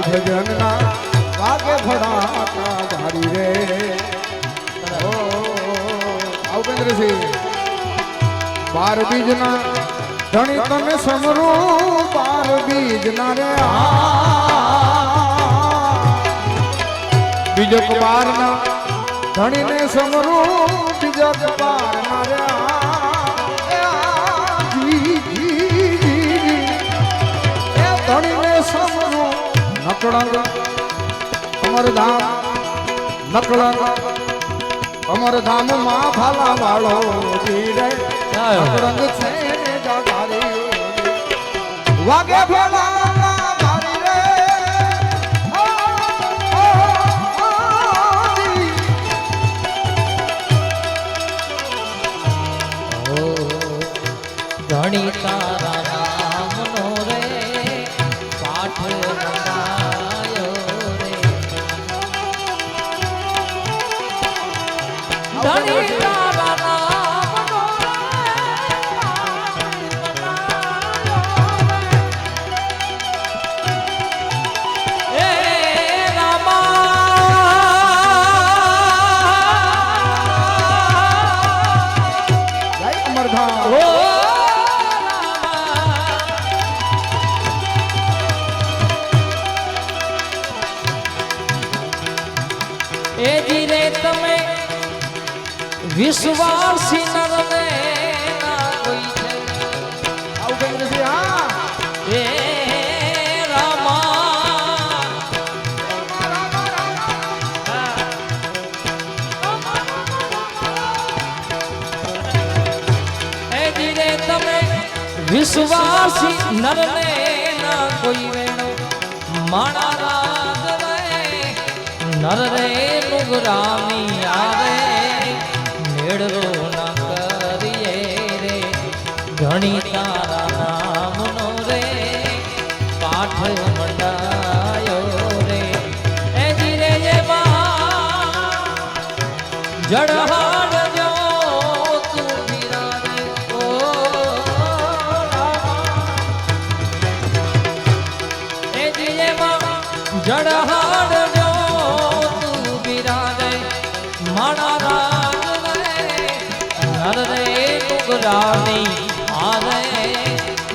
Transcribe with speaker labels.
Speaker 1: ભજનના વાગે ફડાકા ધારી રે ઉપેન્દ્રસિંહ 12 બીજના ધણી તને સમરું 12 બીજના રે બીજો કબારના ધણીને સમરું બીજો કબારના રે ધણીને સમરું નકળંગ અમરધામ નકળંગ અમરધામ માં ભાલા વાળો જીરે નકળંગ છે વાગે ભલા
Speaker 2: ધણી તારા નામનો રે પાઠ મંગાયો રે ધણી તારા નામનો રે એ રામા
Speaker 1: જય અમરધામ
Speaker 2: એ જીરે તમે વિશ્વાસી નરને ના કોઈ છે
Speaker 1: ઉપેન્દ્રસિંહ હા
Speaker 2: એ રામા એ જીરે તમે વિશ્વાસી નરને ના કોઈ વેણો માણા રાજ રે નર રે નુગરામી આવે મેળવો ના કરીએ રે ઘણી તારા નામનો રે પાઠ મંડાયો રે એ જીરે જડહાડ જો તું બિરાજે ઓ એ જીરે જડહાડ જો તું બિરાજે માણા રાજ રે નર રે નુગરાની